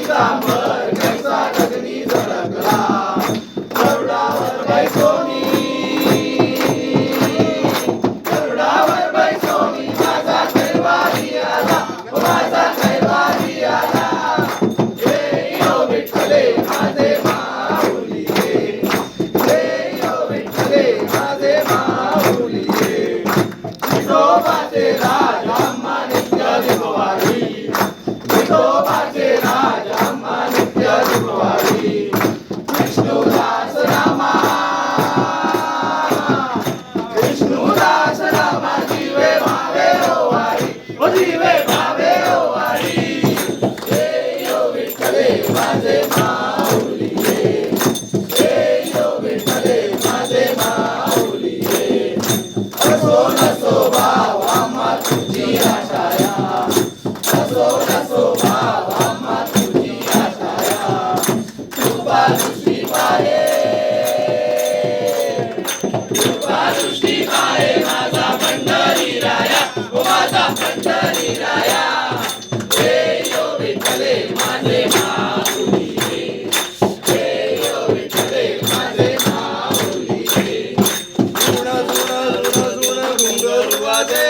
पितांबर कैसा गगनी झळकला गरुडावर बैसोनी माझा कैवारी आला माझा कैवारी आला जय यो विठ्ठले माझे माऊली जय यो विठ्ठले माझे माऊली विठोबाचे राज आम्हा नित्य दिगवारी विठोबाचे राज आम्हा नित्य दिगवारी विष्णुदास रामा विष्णुदास रामा जीवे भावे ओवारी ओ जीवे भावे ओवारी जय यो विठ्ठले माझे माऊली जय यो विठ्ठले माझे माऊली असो नसो भाव आम्हा तुझी आशाया असो नसो भाव आम्हा तुझी आशाया कृपा दृष्टी पाहे कृपा दृष्टी पाहे माझा पंढरी राया ओ माझा पंढरी राया जय यो विठ्ठले माझे माऊली जय यो विठ्ठले माझे माऊली जुण जुण जुण जुण घुंगरू वाजे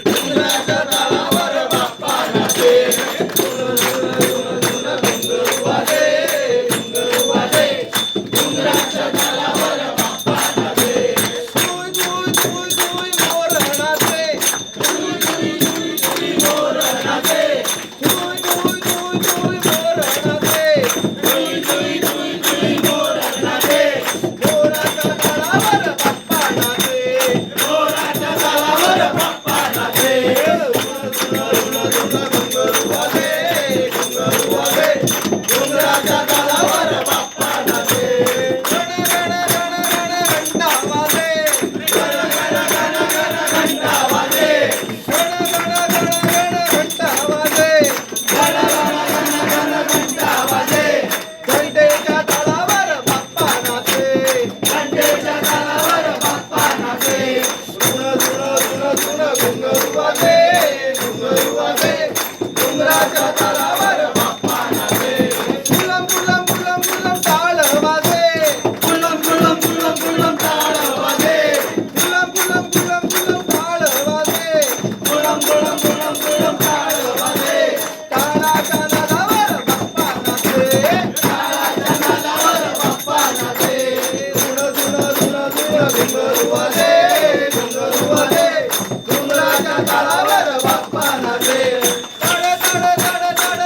डोंगराच्या तळावर बाप्पा नाचे जुण जुण जुण जुण घुंगरू वाजे डोंगराच्या तळावर बाप्पा नाचे जुई जुई जुई जुई मोर नाचे जुई जुई जुई जुई मोर नाचे जुई जुई जुई जुई मोर नाचे जुई जुई जुई जुई मोर नाचे मोराच्या तळावर बाप्पा नाचे मोराच्या तळावर बाप्पा नाचे घुंगरू वाजे डोंगराच्या तळावर बाप्पा नाचे गण गण गण गण घंटा वाजे गण गण गण गण घंटा वाजे गण गण गण गण घंटा वाजे गण गण गण गण घंटा वाजे घंटेच्या तळावर बाप्पा नाचे घंटेच्या तळावर बाप्पा नाचे जुण जुण जुण जुण घुंगरू वाजे डोंगराच्या तळावर बाप्पा नाचे फुलम फुलम फुलम फुलम टाळ वाजे फुलम फुलम फुलम फुलम टाळ वाजे फुलम फुलम फुलम फुलम टाळ वाजे फुलम फुलम फुलम फुलम टाळ वाजे टाळाच्या नादावर बाप्पा नाचे टाळाच्या नादावर बाप्पा नाचे जुण जुण जुण जुण घुंगरू वाजे डोंगराच्या तळावर बाप्पा नाचे तड तड तड तड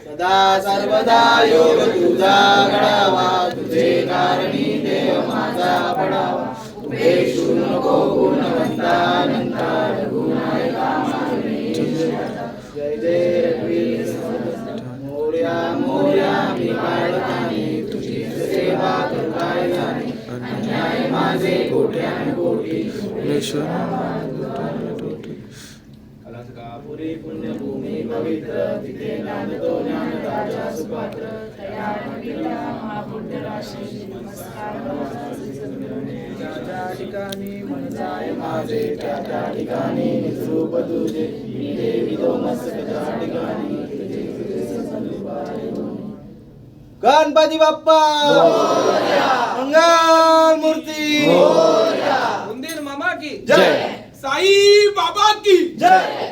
सदा सर्वदा योग तुझा घडावा, तुझे कारणी देव माझा पडावा. उपेक्षू नको गुणवंता अनंता, रघुनायका माझे जय जय रघुवीर समर्थ. मोरया मोरया मी काढताने, तुझी सेवा कर काय जाणे. अन्याय माझे कोट्यान कोटी, अलंकापुरी पुण्यभूमी पवित्र, तिथे नांदतो ज्ञानराजा सुपात्र. तया पवित्रा महापुण्य राशी, नमस्कार ज्या ज्या ठिकाणी मन जाय माझे, त्या त्या ठिकाणी निजरूप तुझे. मी देवितो मस्तक त्या ठिकाणी, तुझे तुझे सद्रूप आहे दोन्ही. गणपती बाप्पा मंगल मूर्ती उंदीर मामा की जय. साई बाबा की जय.